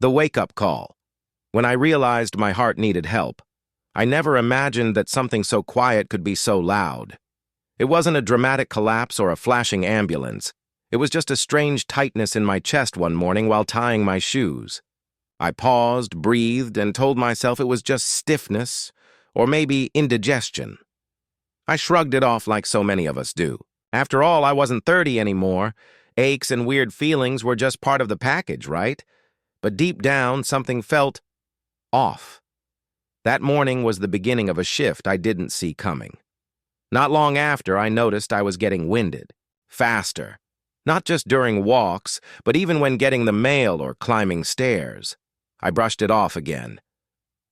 The wake-up call. When I realized my heart needed help, I never imagined that something so quiet could be so loud. It wasn't a dramatic collapse or a flashing ambulance. It was just a strange tightness in my chest one morning while tying my shoes. I paused, breathed, and told myself it was just stiffness, or maybe indigestion. I shrugged it off like so many of us do. After all, I wasn't 30 anymore. Aches and weird feelings were just part of the package, right? But deep down, something felt off. That morning was the beginning of a shift I didn't see coming. Not long after, I noticed I was getting winded, faster. Not just during walks, but even when getting the mail or climbing stairs. I brushed it off again.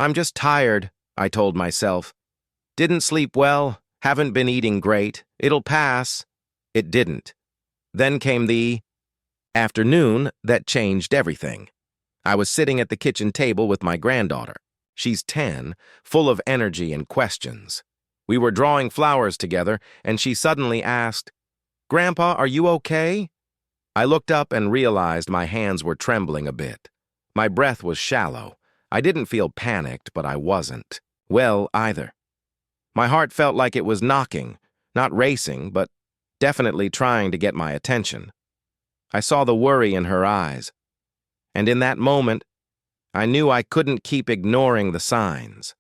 I'm just tired, I told myself. Didn't sleep well, haven't been eating great, it'll pass. It didn't. Then came the afternoon that changed everything. I was sitting at the kitchen table with my granddaughter. She's 10, full of energy and questions. We were drawing flowers together, and she suddenly asked, "Grandpa, are you okay?" I looked up and realized my hands were trembling a bit. My breath was shallow. I didn't feel panicked, but I wasn't well either. My heart felt like it was knocking, not racing, but definitely trying to get my attention. I saw the worry in her eyes, and in that moment, I knew I couldn't keep ignoring the signs.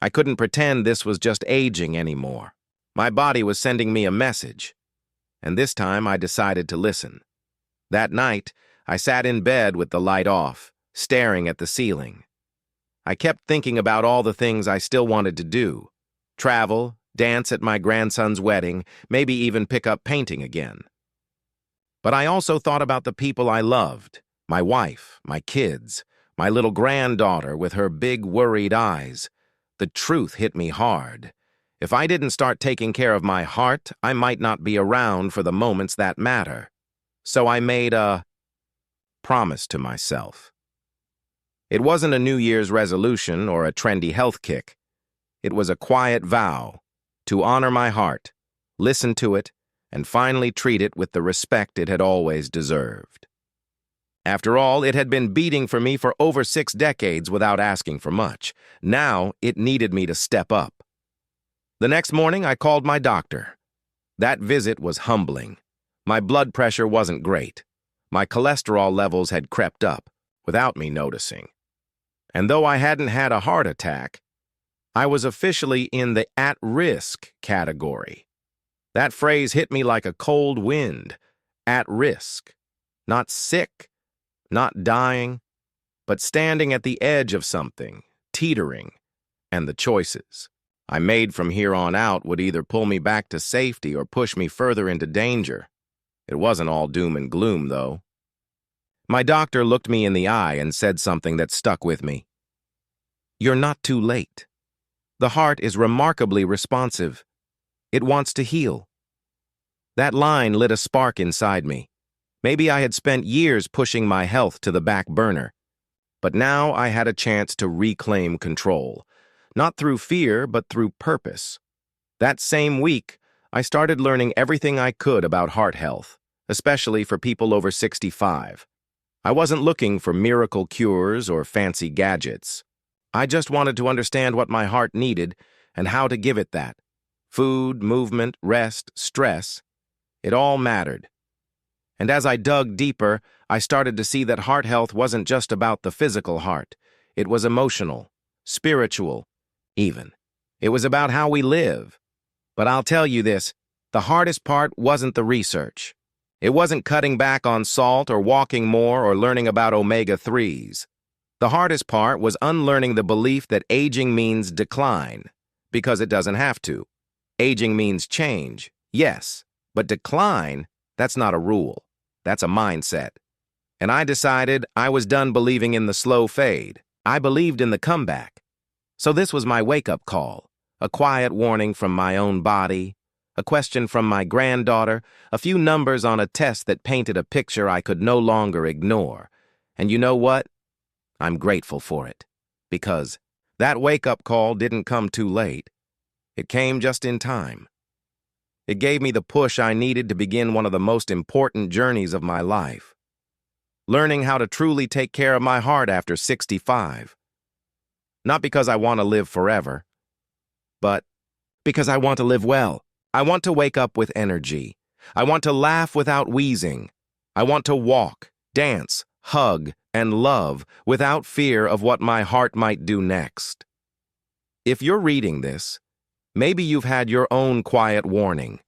I couldn't pretend this was just aging anymore. My body was sending me a message, and this time I decided to listen. That night, I sat in bed with the light off, staring at the ceiling. I kept thinking about all the things I still wanted to do. Travel, dance at my grandson's wedding, maybe even pick up painting again. But I also thought about the people I loved, my wife, my kids, my little granddaughter with her big worried eyes. The truth hit me hard. If I didn't start taking care of my heart, I might not be around for the moments that matter. So I made a promise to myself. It wasn't a New Year's resolution or a trendy health kick. It was a quiet vow to honor my heart, listen to it, and finally treat it with the respect it had always deserved. After all, it had been beating for me for over 6 decades without asking for much. Now, it needed me to step up. The next morning, I called my doctor. That visit was humbling. My blood pressure wasn't great. My cholesterol levels had crept up, without me noticing. And though I hadn't had a heart attack, I was officially in the at-risk category. That phrase hit me like a cold wind. At risk. Not sick, not dying, but standing at the edge of something, teetering, and the choices I made from here on out would either pull me back to safety or push me further into danger. It wasn't all doom and gloom, though. My doctor looked me in the eye and said something that stuck with me. "You're not too late. The heart is remarkably responsive. It wants to heal." That line lit a spark inside me. Maybe I had spent years pushing my health to the back burner. But now I had a chance to reclaim control. Not through fear, but through purpose. That same week, I started learning everything I could about heart health, especially for people over 65. I wasn't looking for miracle cures or fancy gadgets. I just wanted to understand what my heart needed and how to give it that. Food, movement, rest, stress. It all mattered. And as I dug deeper, I started to see that heart health wasn't just about the physical heart. It was emotional, spiritual, even. It was about how we live. But I'll tell you this, the hardest part wasn't the research. It wasn't cutting back on salt or walking more or learning about omega-3s. The hardest part was unlearning the belief that aging means decline, because it doesn't have to. Aging means change, yes, but decline, that's not a rule. That's a mindset. And I decided I was done believing in the slow fade. I believed in the comeback. So this was my wake-up call, a quiet warning from my own body, a question from my granddaughter, a few numbers on a test that painted a picture I could no longer ignore. And you know what? I'm grateful for it, because that wake-up call didn't come too late. It came just in time. It gave me the push I needed to begin one of the most important journeys of my life. learning how to truly take care of my heart after 65. Not because I want to live forever, but because I want to live well. I want to wake up with energy. I want to laugh without wheezing. I want to walk, dance, hug, and love without fear of what my heart might do next. If you're reading this, maybe you've had your own quiet warning.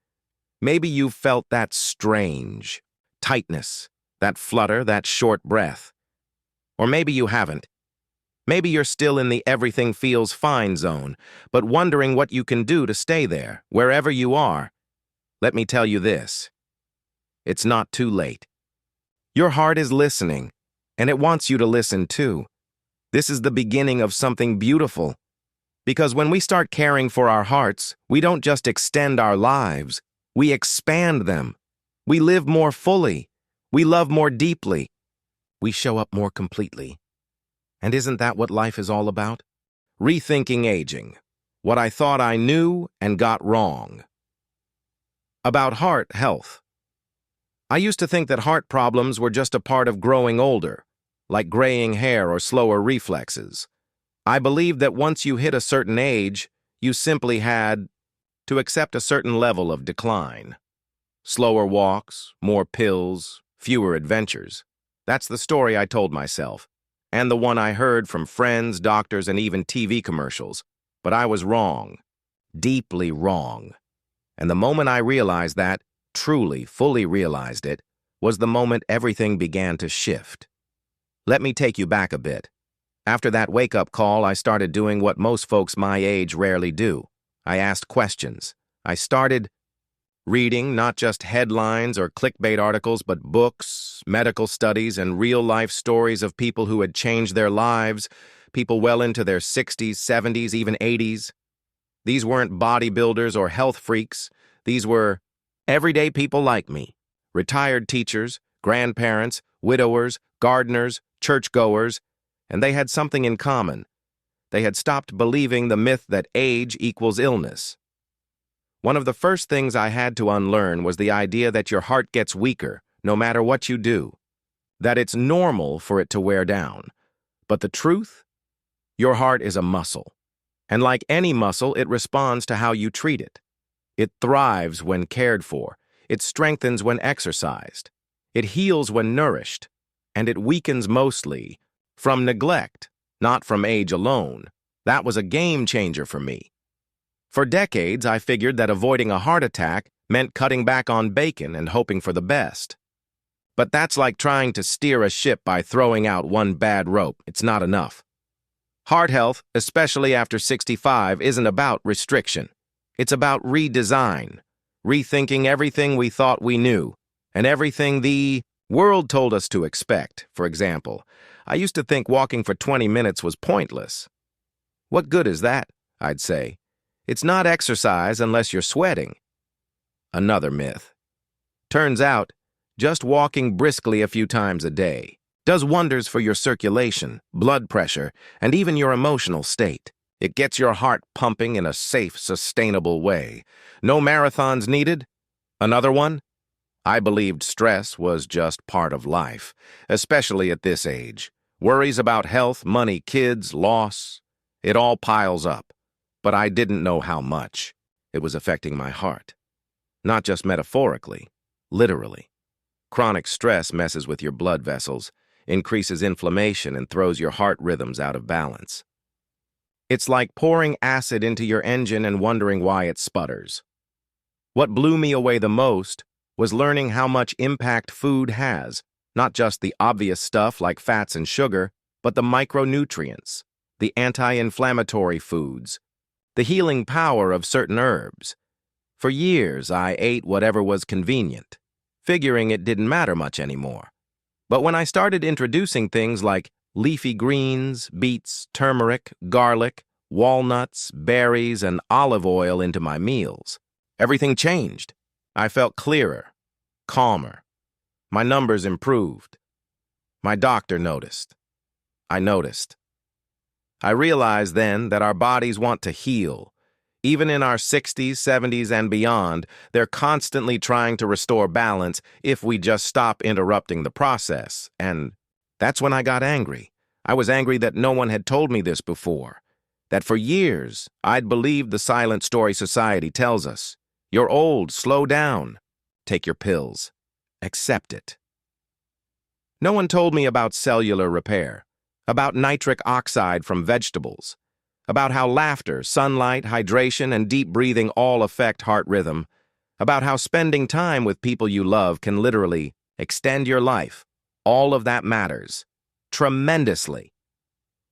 Maybe you've felt that strange tightness, that flutter, that short breath. Or maybe you haven't. Maybe you're still in the everything feels fine zone, but wondering what you can do to stay there, wherever you are. Let me tell you this. It's not too late. Your heart is listening, and it wants you to listen too. This is the beginning of something beautiful. Because when we start caring for our hearts, we don't just extend our lives, we expand them. We live more fully. We love more deeply. We show up more completely. And isn't that what life is all about? Rethinking aging. What I thought I knew and got wrong. About heart health. I used to think that heart problems were just a part of growing older, like graying hair or slower reflexes. I believed that once you hit a certain age, you simply had to accept a certain level of decline. Slower walks, more pills, fewer adventures. That's the story I told myself, and the one I heard from friends, doctors, and even TV commercials. But I was wrong, deeply wrong. And the moment I realized that, truly, fully realized it, was the moment everything began to shift. Let me take you back a bit. After that wake-up call, I started doing what most folks my age rarely do. I asked questions. I started reading not just headlines or clickbait articles, but books, medical studies, and real-life stories of people who had changed their lives, people well into their 60s, 70s, even 80s. These weren't bodybuilders or health freaks. These were everyday people like me, retired teachers, grandparents, widowers, gardeners, churchgoers, and they had something in common. They had stopped believing the myth that age equals illness. One of the first things I had to unlearn was the idea that your heart gets weaker no matter what you do, that it's normal for it to wear down. But the truth? Your heart is a muscle. And like any muscle, it responds to how you treat it. It thrives when cared for. It strengthens when exercised. It heals when nourished. And it weakens mostly from neglect, not from age alone. That was a game changer for me. For decades, I figured that avoiding a heart attack meant cutting back on bacon and hoping for the best. But that's like trying to steer a ship by throwing out one bad rope. It's not enough. Heart health, especially after 65, isn't about restriction. It's about redesign, rethinking everything we thought we knew, and everything the world told us to expect. For example, I used to think walking for 20 minutes was pointless. What good is that? I'd say. It's not exercise unless you're sweating. Another myth. Turns out, just walking briskly a few times a day does wonders for your circulation, blood pressure, and even your emotional state. It gets your heart pumping in a safe, sustainable way. No marathons needed? Another one? I believed stress was just part of life, especially at this age. Worries about health, money, kids, loss. It all piles up. But I didn't know how much. It was affecting my heart. Not just metaphorically, literally. Chronic stress messes with your blood vessels, increases inflammation, and throws your heart rhythms out of balance. It's like pouring acid into your engine and wondering why it sputters. What blew me away the most was learning how much impact food has, not just the obvious stuff like fats and sugar, but the micronutrients, the anti-inflammatory foods, the healing power of certain herbs. For years, I ate whatever was convenient, figuring it didn't matter much anymore. But when I started introducing things like leafy greens, beets, turmeric, garlic, walnuts, berries, and olive oil into my meals, everything changed. I felt clearer, calmer. My numbers improved. My doctor noticed. I noticed. I realized then that our bodies want to heal, Even in our 60s, 70s, and beyond, they're constantly trying to restore balance if we just stop interrupting the process. And that's when I got angry. I was angry that no one had told me this before. That for years, I'd believed the silent story society tells us. You're old, slow down. Take your pills. Accept it. No one told me about cellular repair, about nitric oxide from vegetables, about how laughter, sunlight, hydration, and deep breathing all affect heart rhythm, about how spending time with people you love can literally extend your life. All of that matters tremendously.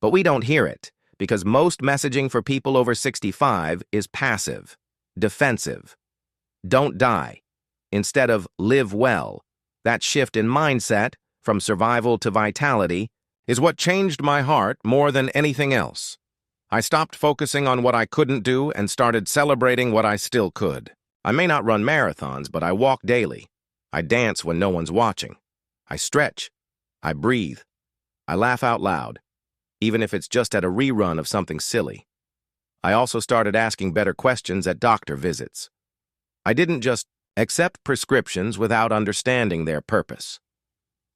But we don't hear it because most messaging for people over 65 is passive, defensive. Don't die, instead of live well. That shift in mindset, from survival to vitality, is what changed my heart more than anything else. I stopped focusing on what I couldn't do and started celebrating what I still could. I may not run marathons, but I walk daily. I dance when no one's watching. I stretch. I breathe. I laugh out loud, even if it's just at a rerun of something silly. I also started asking better questions at doctor visits. I didn't just accept prescriptions without understanding their purpose.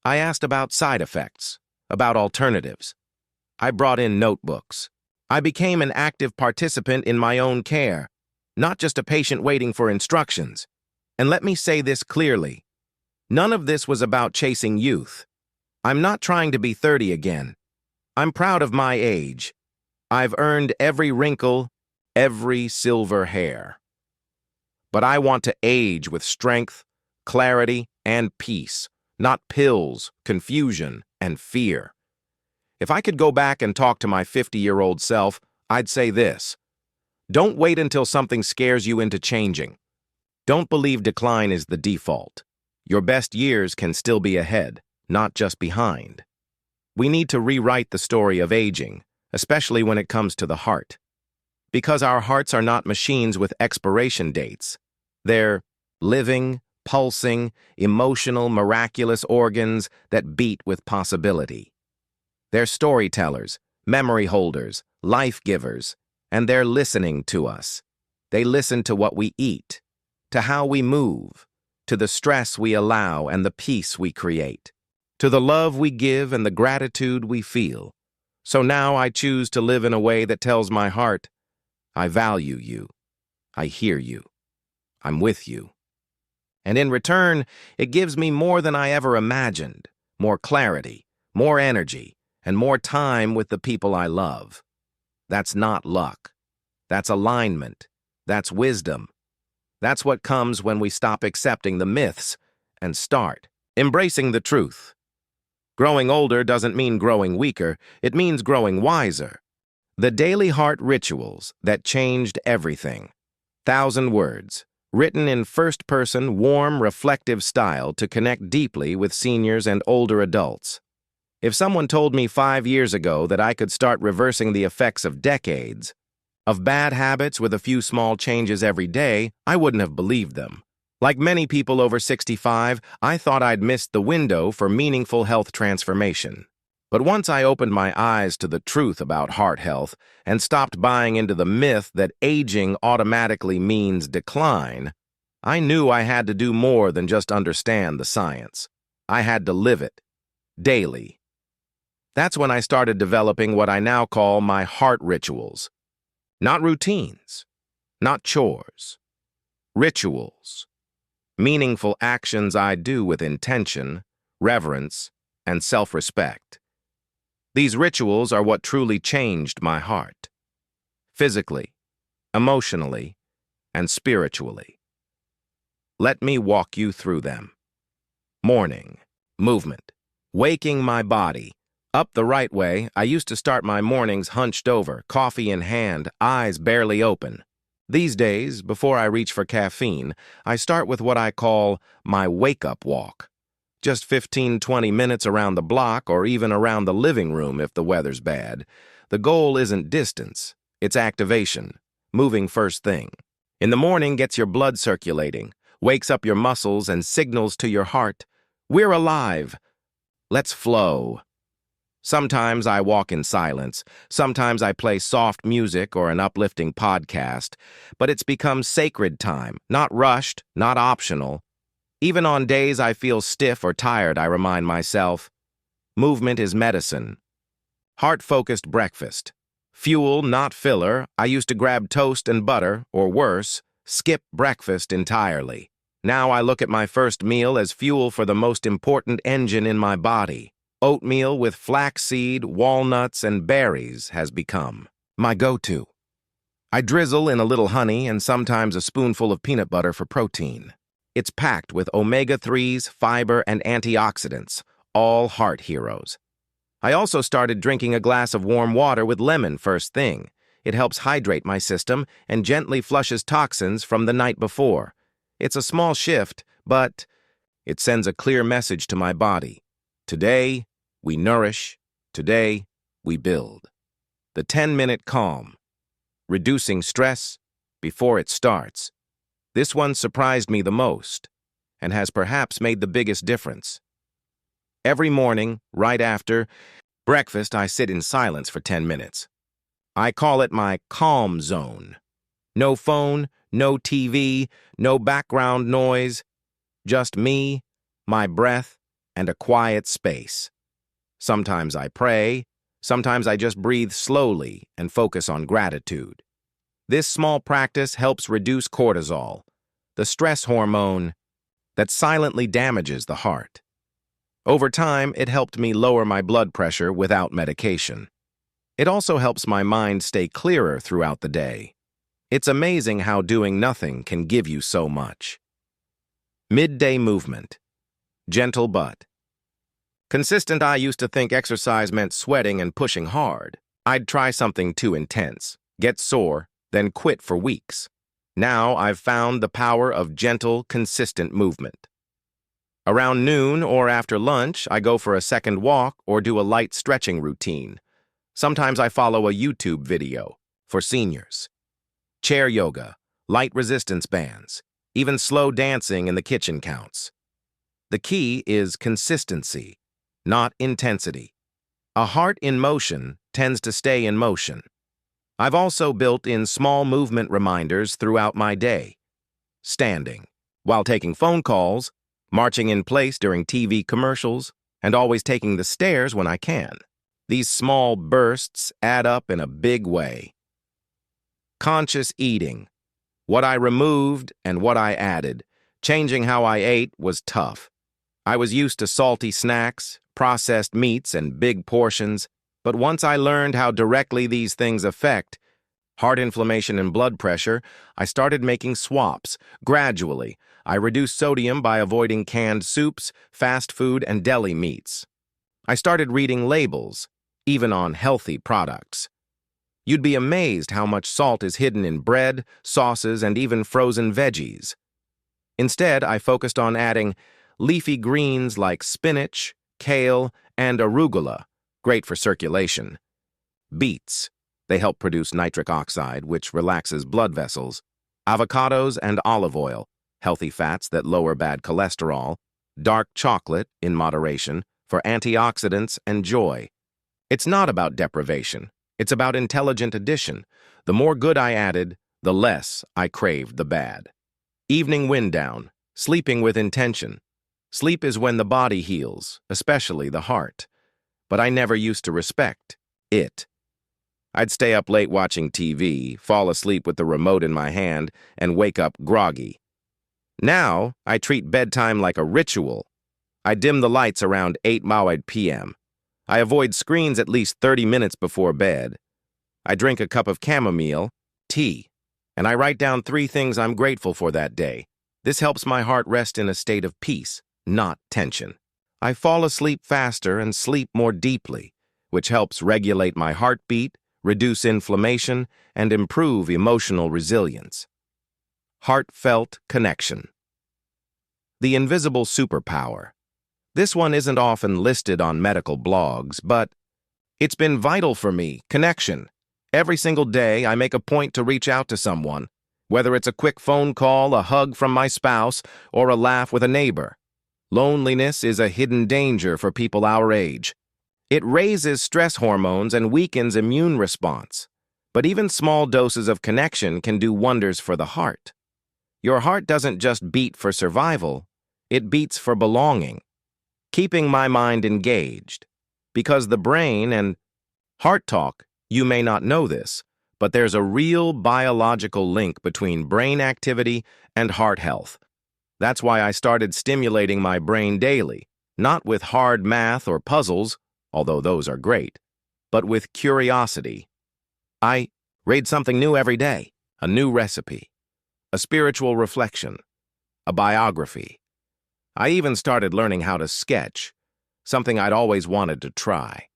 I asked about side effects, about alternatives. I brought in notebooks. I became an active participant in my own care, not just a patient waiting for instructions. And let me say this clearly. None of this was about chasing youth. I'm not trying to be 30 again. I'm proud of my age. I've earned every wrinkle, every silver hair. But I want to age with strength, clarity, and peace, not pills, confusion, and fear. If I could go back and talk to my 50-year-old self, I'd say this. Don't wait until something scares you into changing. Don't believe decline is the default. Your best years can still be ahead, not just behind. We need to rewrite the story of aging, especially when it comes to the heart. Because our hearts are not machines with expiration dates. They're living, pulsing, emotional, miraculous organs that beat with possibility. They're storytellers, memory holders, life givers, and they're listening to us. They listen to what we eat, to how we move, to the stress we allow and the peace we create, to the love we give and the gratitude we feel. So now I choose to live in a way that tells my heart, I value you, I hear you, I'm with you. And in return, it gives me more than I ever imagined, more clarity, more energy, and more time with the people I love. That's not luck. That's alignment. That's wisdom. That's what comes when we stop accepting the myths and start embracing the truth. Growing older doesn't mean growing weaker, it means growing wiser. The daily heart rituals that changed everything. 1,000 words, written in first-person, warm, reflective style to connect deeply with seniors and older adults. If someone told me 5 years ago that I could start reversing the effects of decades, of bad habits with a few small changes every day, I wouldn't have believed them. Like many people over 65, I thought I'd missed the window for meaningful health transformation. But once I opened my eyes to the truth about heart health and stopped buying into the myth that aging automatically means decline, I knew I had to do more than just understand the science. I had to live it, daily. That's when I started developing what I now call my heart rituals. Not routines, not chores. Rituals. Meaningful actions I do with intention, reverence, and self-respect. These rituals are what truly changed my heart. Physically, emotionally, and spiritually. Let me walk you through them. Morning, movement, waking my body. Up the right way, I used to start my mornings hunched over, coffee in hand, eyes barely open. These days, before I reach for caffeine, I start with what I call my wake-up walk. Just 15-20 minutes around the block or even around the living room if the weather's bad. The goal isn't distance, it's activation, moving first thing. In the morning gets your blood circulating, wakes up your muscles and signals to your heart, we're alive. Let's flow. Sometimes I walk in silence, sometimes I play soft music or an uplifting podcast, but it's become sacred time, not rushed, not optional. Even on days I feel stiff or tired, I remind myself, movement is medicine. Heart-focused breakfast. Fuel, not filler. I used to grab toast and butter, or worse, skip breakfast entirely. Now I look at my first meal as fuel for the most important engine in my body. Oatmeal with flaxseed, walnuts, and berries has become my go-to. I drizzle in a little honey and sometimes a spoonful of peanut butter for protein. It's packed with omega-3s, fiber, and antioxidants, all heart heroes. I also started drinking a glass of warm water with lemon first thing. It helps hydrate my system and gently flushes toxins from the night before. It's a small shift, but it sends a clear message to my body. Today, we nourish. Today, we build. The 10-minute calm. Reducing stress before it starts. This one surprised me the most and has perhaps made the biggest difference. Every morning, right after breakfast, I sit in silence for 10 minutes. I call it my calm zone. No phone, no TV, no background noise, just me, my breath, and a quiet space. Sometimes I pray, sometimes I just breathe slowly and focus on gratitude. This small practice helps reduce cortisol, the stress hormone that silently damages the heart. Over time, it helped me lower my blood pressure without medication. It also helps my mind stay clearer throughout the day. It's amazing how doing nothing can give you so much. Midday movement. Gentle but consistent. I used to think exercise meant sweating and pushing hard. I'd try something too intense, get sore, then quit for weeks. Now I've found the power of gentle, consistent movement. Around noon or after lunch, I go for a second walk or do a light stretching routine. Sometimes I follow a YouTube video for seniors. Chair yoga, light resistance bands, even slow dancing in the kitchen counts. The key is consistency, not intensity. A heart in motion tends to stay in motion. I've also built in small movement reminders throughout my day. Standing, while taking phone calls, marching in place during TV commercials, and always taking the stairs when I can. These small bursts add up in a big way. Conscious eating. What I removed and what I added. Changing how I ate was tough. I was used to salty snacks, processed meats, and big portions, but once I learned how directly these things affect heart inflammation and blood pressure, I started making swaps. Gradually, I reduced sodium by avoiding canned soups, fast food, and deli meats. I started reading labels, even on healthy products. You'd be amazed how much salt is hidden in bread, sauces, and even frozen veggies. Instead, I focused on adding leafy greens like spinach, kale, and arugula, great for circulation. Beets. They help produce nitric oxide, which relaxes blood vessels. Avocados and olive oil, healthy fats that lower bad cholesterol. Dark chocolate, in moderation, for antioxidants and joy. It's not about deprivation. It's about intelligent addition. The more good I added, the less I craved the bad. Evening wind down, sleeping with intention. Sleep is when the body heals, especially the heart. But I never used to respect it. I'd stay up late watching TV, fall asleep with the remote in my hand, and wake up groggy. Now, I treat bedtime like a ritual. I dim the lights around 8 p.m. I avoid screens at least 30 minutes before bed. I drink a cup of chamomile tea, and I write down 3 things I'm grateful for that day. This helps my heart rest in a state of peace, not tension. I fall asleep faster and sleep more deeply, which helps regulate my heartbeat, reduce inflammation, and improve emotional resilience. Heartfelt connection. The invisible superpower. This one isn't often listed on medical blogs, but it's been vital for me, connection. Every single day, I make a point to reach out to someone, whether it's a quick phone call, a hug from my spouse, or a laugh with a neighbor. Loneliness is a hidden danger for people our age. It raises stress hormones and weakens immune response. But even small doses of connection can do wonders for the heart. Your heart doesn't just beat for survival, it beats for belonging, keeping my mind engaged. Because the brain and heart talk, you may not know this, but there's a real biological link between brain activity and heart health. That's why I started stimulating my brain daily, not with hard math or puzzles, although those are great, but with curiosity. I read something new every day, a new recipe, a spiritual reflection, a biography. I even started learning how to sketch, something I'd always wanted to try.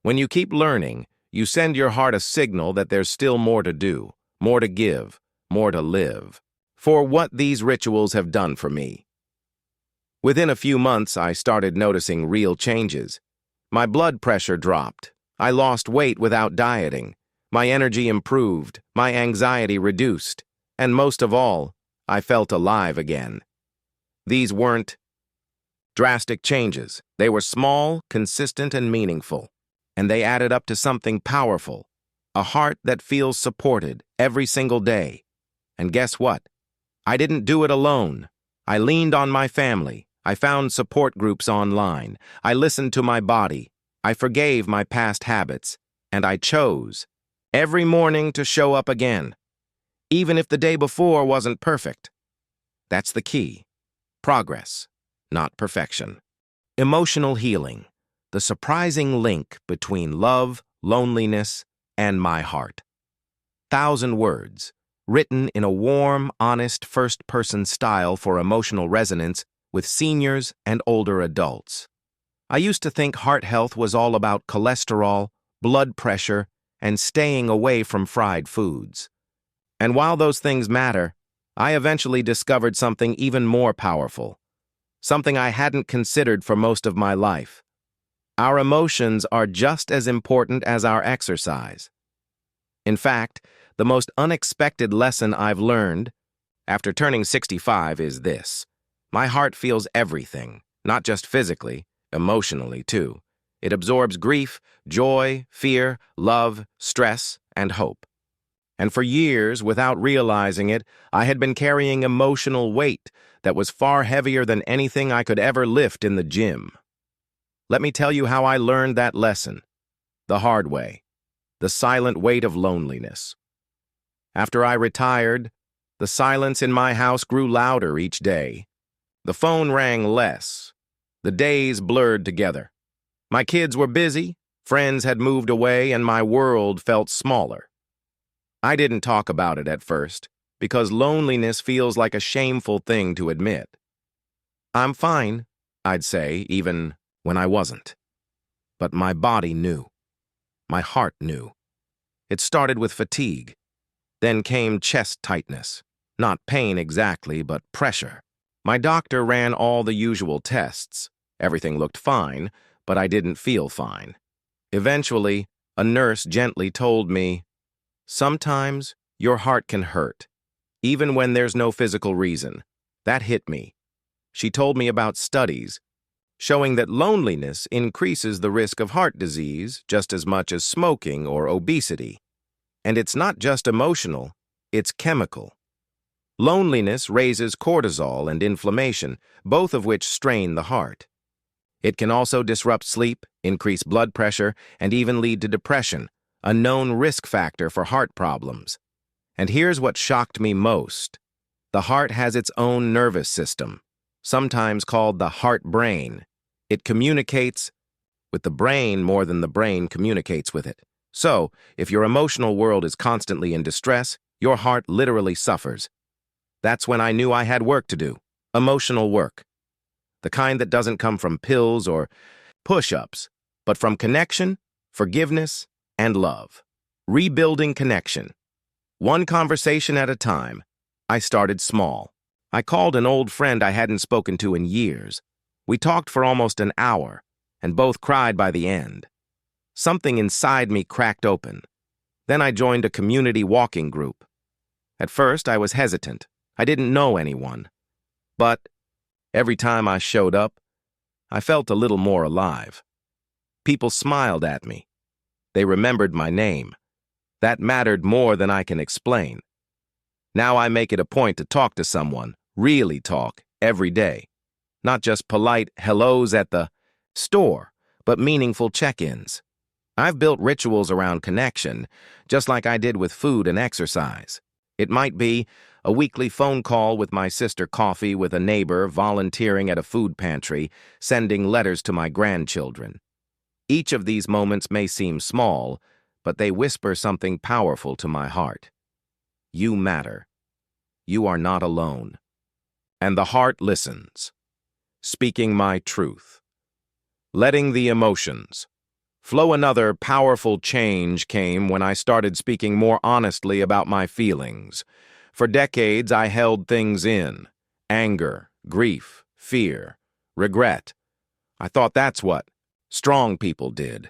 When you keep learning, you send your heart a signal that there's still more to do, more to give, more to live. For what these rituals have done for me. Within a few months, I started noticing real changes. My blood pressure dropped. I lost weight without dieting. My energy improved. My anxiety reduced. And most of all, I felt alive again. These weren't drastic changes. They were small, consistent, and meaningful. And they added up to something powerful. A heart that feels supported every single day. And guess what? I didn't do it alone. I leaned on my family. I found support groups online. I listened to my body. I forgave my past habits. And I chose every morning to show up again, even if the day before wasn't perfect. That's the key. Progress, not perfection. Emotional healing, the surprising link between love, loneliness, and my heart. 1,000 words, written in a warm, honest, first-person style for emotional resonance with seniors and older adults. I used to think heart health was all about cholesterol, blood pressure, and staying away from fried foods. And while those things matter, I eventually discovered something even more powerful, something I hadn't considered for most of my life. Our emotions are just as important as our exercise. In fact, the most unexpected lesson I've learned after turning 65 is this. My heart feels everything, not just physically, emotionally too. It absorbs grief, joy, fear, love, stress, and hope. And for years, without realizing it, I had been carrying emotional weight that was far heavier than anything I could ever lift in the gym. Let me tell you how I learned that lesson. The hard way. The silent weight of loneliness. After I retired, the silence in my house grew louder each day. The phone rang less. The days blurred together. My kids were busy, friends had moved away, and my world felt smaller. I didn't talk about it at first, because loneliness feels like a shameful thing to admit. I'm fine, I'd say, even when I wasn't. But my body knew. My heart knew. It started with fatigue. Then came chest tightness. Not pain exactly, but pressure. My doctor ran all the usual tests. Everything looked fine, but I didn't feel fine. Eventually, a nurse gently told me, "Sometimes your heart can hurt, even when there's no physical reason." That hit me. She told me about studies showing that loneliness increases the risk of heart disease just as much as smoking or obesity. And it's not just emotional, it's chemical. Loneliness raises cortisol and inflammation, both of which strain the heart. It can also disrupt sleep, increase blood pressure, and even lead to depression, a known risk factor for heart problems. And here's what shocked me most. The heart has its own nervous system, sometimes called the heart-brain. It communicates with the brain more than the brain communicates with it. So, if your emotional world is constantly in distress, your heart literally suffers. That's when I knew I had work to do. Emotional work. The kind that doesn't come from pills or push-ups, but from connection, forgiveness, and love. Rebuilding connection. One conversation at a time. I started small. I called an old friend I hadn't spoken to in years. We talked for almost an hour, and both cried by the end. Something inside me cracked open. Then I joined a community walking group. At first, I was hesitant. I didn't know anyone. But every time I showed up, I felt a little more alive. People smiled at me. They remembered my name. That mattered more than I can explain. Now I make it a point to talk to someone, really talk, every day. Not just polite hellos at the store, but meaningful check-ins. I've built rituals around connection, just like I did with food and exercise. It might be a weekly phone call with my sister, coffee with a neighbor, volunteering at a food pantry, sending letters to my grandchildren. Each of these moments may seem small, but they whisper something powerful to my heart. You matter. You are not alone. And the heart listens. Speaking my truth. Letting the emotions flow. Another powerful change came when I started speaking more honestly about my feelings. For decades, I held things in. Anger, grief, fear, regret. I thought that's what strong people did.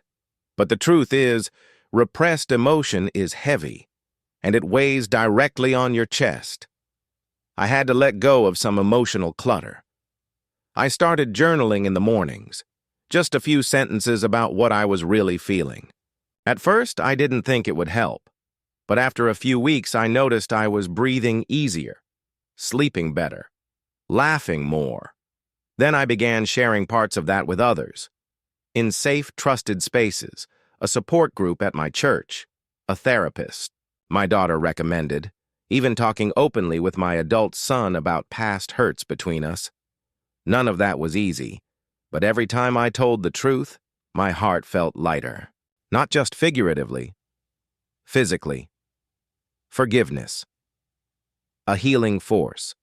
But the truth is, repressed emotion is heavy, and it weighs directly on your chest. I had to let go of some emotional clutter. I started journaling in the mornings, just a few sentences about what I was really feeling. At first, I didn't think it would help, but after a few weeks, I noticed I was breathing easier, sleeping better, laughing more. Then I began sharing parts of that with others. In safe, trusted spaces, a support group at my church, a therapist my daughter recommended, even talking openly with my adult son about past hurts between us. None of that was easy, but every time I told the truth, my heart felt lighter. Not just figuratively, physically. Forgiveness. A healing force.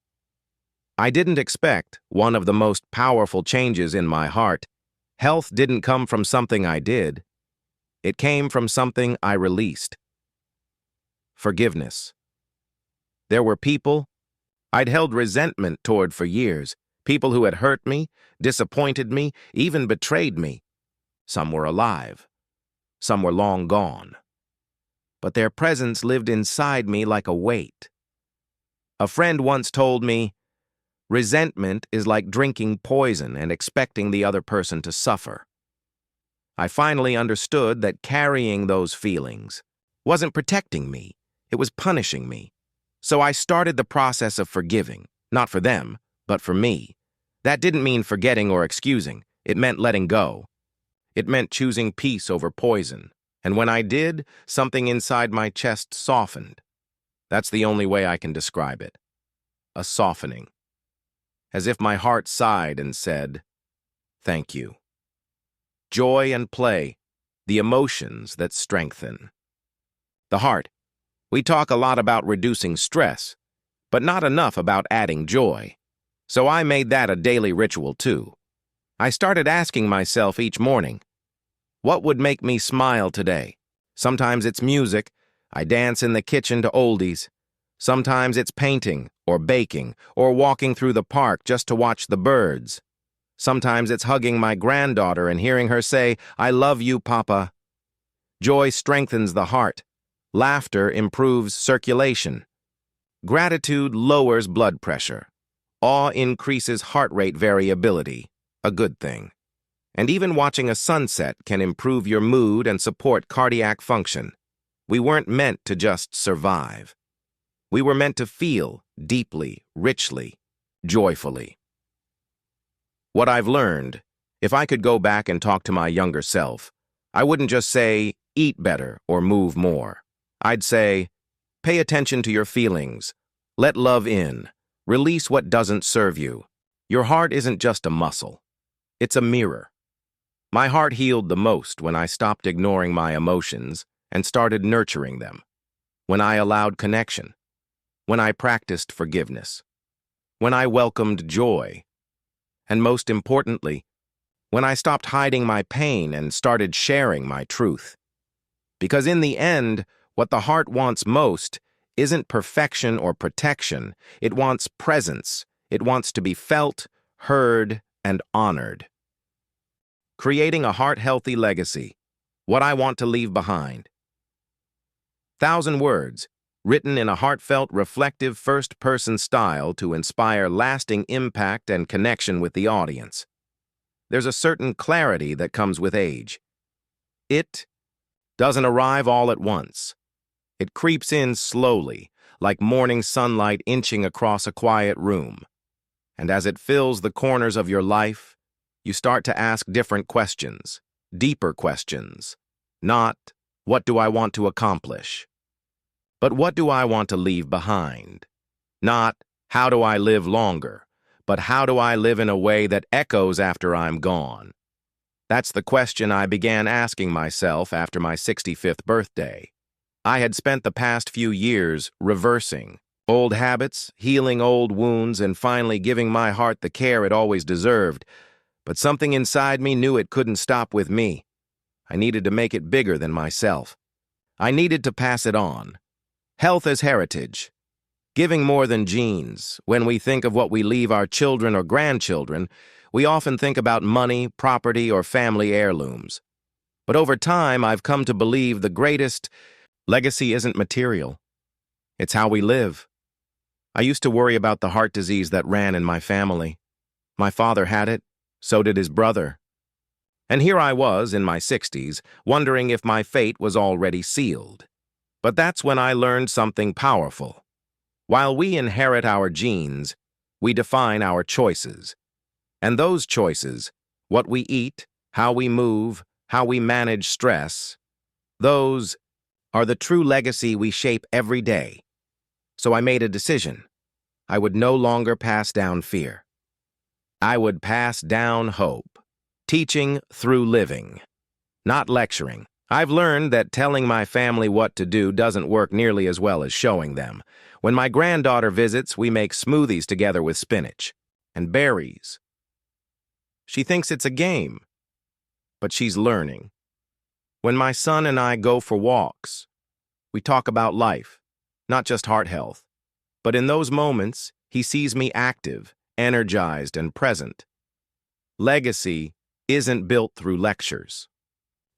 I didn't expect one of the most powerful changes in my heart. Health didn't come from something I did. It came from something I released. Forgiveness. There were people I'd held resentment toward for years, people who had hurt me, disappointed me, even betrayed me. Some were alive. Some were long gone. But their presence lived inside me like a weight. A friend once told me, resentment is like drinking poison and expecting the other person to suffer. I finally understood that carrying those feelings wasn't protecting me, it was punishing me. So I started the process of forgiving, not for them, but for me. That didn't mean forgetting or excusing, it meant letting go. It meant choosing peace over poison. And when I did, something inside my chest softened. That's the only way I can describe it. A softening. As if my heart sighed and said, thank you. Joy and play, the emotions that strengthen. The heart. We talk a lot about reducing stress, but not enough about adding joy. So I made that a daily ritual too. I started asking myself each morning, what would make me smile today? Sometimes it's music. I dance in the kitchen to oldies. Sometimes it's painting, or baking, or walking through the park just to watch the birds. Sometimes it's hugging my granddaughter and hearing her say, I love you, Papa. Joy strengthens the heart. Laughter improves circulation. Gratitude lowers blood pressure. Awe increases heart rate variability, a good thing. And even watching a sunset can improve your mood and support cardiac function. We weren't meant to just survive. We were meant to feel deeply, richly, joyfully. What I've learned, if I could go back and talk to my younger self, I wouldn't just say, eat better or move more. I'd say, pay attention to your feelings. Let love in. Release what doesn't serve you. Your heart isn't just a muscle. It's a mirror. My heart healed the most when I stopped ignoring my emotions and started nurturing them. When I allowed connection. When I practiced forgiveness. When I welcomed joy. And most importantly, when I stopped hiding my pain and started sharing my truth. Because in the end, what the heart wants most isn't perfection or protection. It wants presence. It wants to be felt, heard, and honored. Creating a heart-healthy legacy. What I want to leave behind. 1,000 words, written in a heartfelt, reflective first-person style to inspire lasting impact and connection with the audience. There's a certain clarity that comes with age. It doesn't arrive all at once. It creeps in slowly, like morning sunlight inching across a quiet room. And as it fills the corners of your life, you start to ask different questions, deeper questions. Not, what do I want to accomplish? But what do I want to leave behind? Not, how do I live longer? But how do I live in a way that echoes after I'm gone? That's the question I began asking myself after my 65th birthday. I had spent the past few years reversing old habits, healing old wounds, and finally giving my heart the care it always deserved. But something inside me knew it couldn't stop with me. I needed to make it bigger than myself. I needed to pass it on. Health as heritage. Giving more than genes. When we think of what we leave our children or grandchildren, we often think about money, property, or family heirlooms. But over time, I've come to believe the greatest legacy isn't material. It's how we live. I used to worry about the heart disease that ran in my family. My father had it, so did his brother. And here I was, in my 60s, wondering if my fate was already sealed. But that's when I learned something powerful. While we inherit our genes, we define our choices. And those choices, what we eat, how we move, how we manage stress, those are the true legacy we shape every day. So I made a decision. I would no longer pass down fear. I would pass down hope. Teaching through living, not lecturing. I've learned that telling my family what to do doesn't work nearly as well as showing them. When my granddaughter visits, we make smoothies together with spinach and berries. She thinks it's a game, but she's learning. When my son and I go for walks, we talk about life, not just heart health. But in those moments, he sees me active, energized, and present. Legacy isn't built through lectures.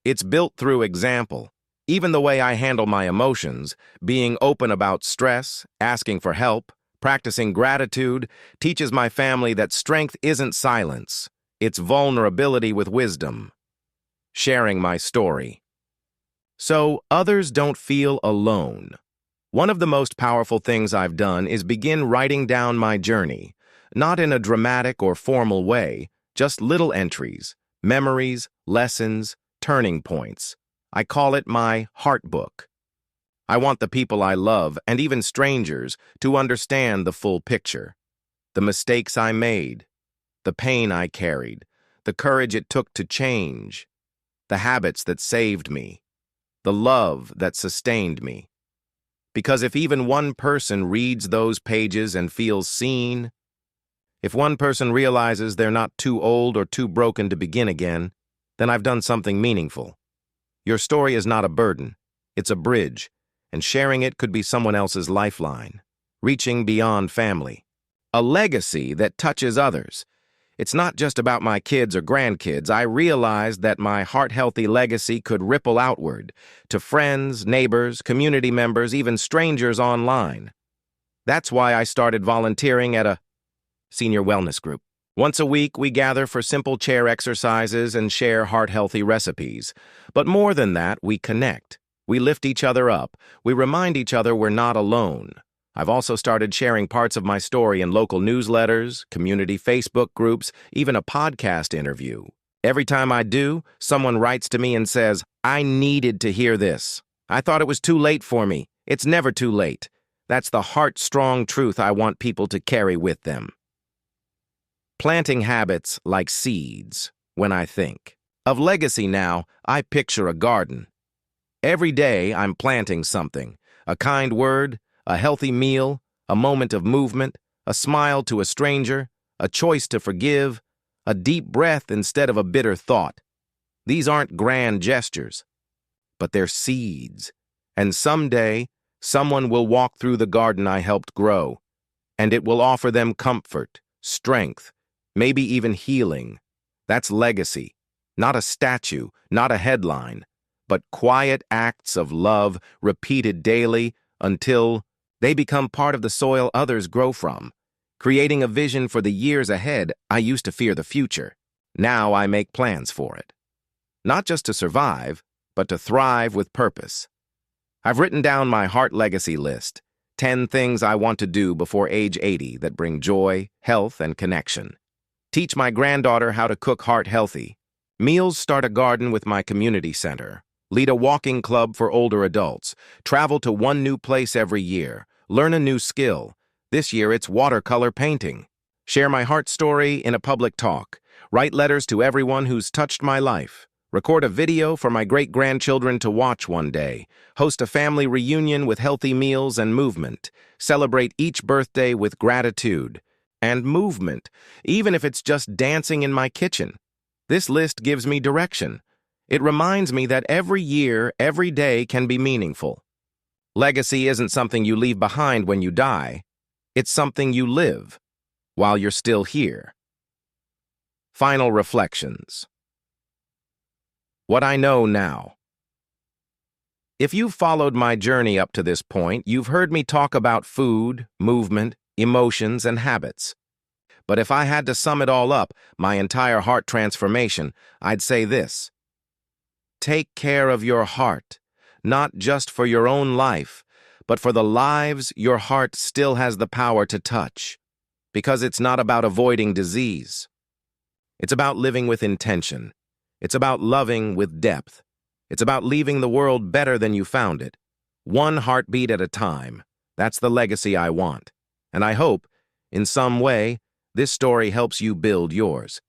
It's built through example. Even the way I handle my emotions, being open about stress, asking for help, practicing gratitude, teaches my family that strength isn't silence. It's vulnerability with wisdom. Sharing my story. So others don't feel alone. One of the most powerful things I've done is begin writing down my journey, not in a dramatic or formal way, just little entries, memories, lessons, turning points. I call it my heart book. I want the people I love, and even strangers, to understand the full picture. The mistakes I made, the pain I carried, the courage it took to change, the habits that saved me, the love that sustained me. Because if even one person reads those pages and feels seen, if one person realizes they're not too old or too broken to begin again, then I've done something meaningful. Your story is not a burden, it's a bridge, and sharing it could be someone else's lifeline, reaching beyond family. A legacy that touches others. It's not just about my kids or grandkids. I realized that my heart-healthy legacy could ripple outward to friends, neighbors, community members, even strangers online. That's why I started volunteering at a senior wellness group. Once a week, we gather for simple chair exercises and share heart-healthy recipes. But more than that, we connect. We lift each other up. We remind each other we're not alone. I've also started sharing parts of my story in local newsletters, community Facebook groups, even a podcast interview. Every time I do, someone writes to me and says, "I needed to hear this. I thought it was too late for me." It's never too late. That's the heart-strong truth I want people to carry with them. Planting habits like seeds. When I think of legacy now, I picture a garden. Every day I'm planting something, a kind word, a healthy meal, a moment of movement, a smile to a stranger, a choice to forgive, a deep breath instead of a bitter thought. These aren't grand gestures, but they're seeds. And someday, someone will walk through the garden I helped grow, and it will offer them comfort, strength, maybe even healing. That's legacy. Not a statue, not a headline, but quiet acts of love repeated daily until they become part of the soil others grow from, creating a vision for the years ahead. I used to fear the future. Now I make plans for it. Not just to survive, but to thrive with purpose. I've written down my heart legacy list, 10 things I want to do before age 80 that bring joy, health, and connection. Teach my granddaughter how to cook heart healthy. Meals start a garden with my community center. Lead a walking club for older adults. Travel to one new place every year. Learn a new skill. This year it's watercolor painting. Share my heart story in a public talk. Write letters to everyone who's touched my life. Record a video for my great-grandchildren to watch one day. Host a family reunion with healthy meals and movement. Celebrate each birthday with gratitude and movement, even if it's just dancing in my kitchen. This list gives me direction. It reminds me that every year, every day can be meaningful. Legacy isn't something you leave behind when you die. It's something you live while you're still here. Final reflections. What I know now. If you've followed my journey up to this point, you've heard me talk about food, movement, emotions, and habits. But if I had to sum it all up, my entire heart transformation, I'd say this. Take care of your heart, not just for your own life, but for the lives your heart still has the power to touch. Because it's not about avoiding disease. It's about living with intention. It's about loving with depth. It's about leaving the world better than you found it. One heartbeat at a time. That's the legacy I want. And I hope, in some way, this story helps you build yours.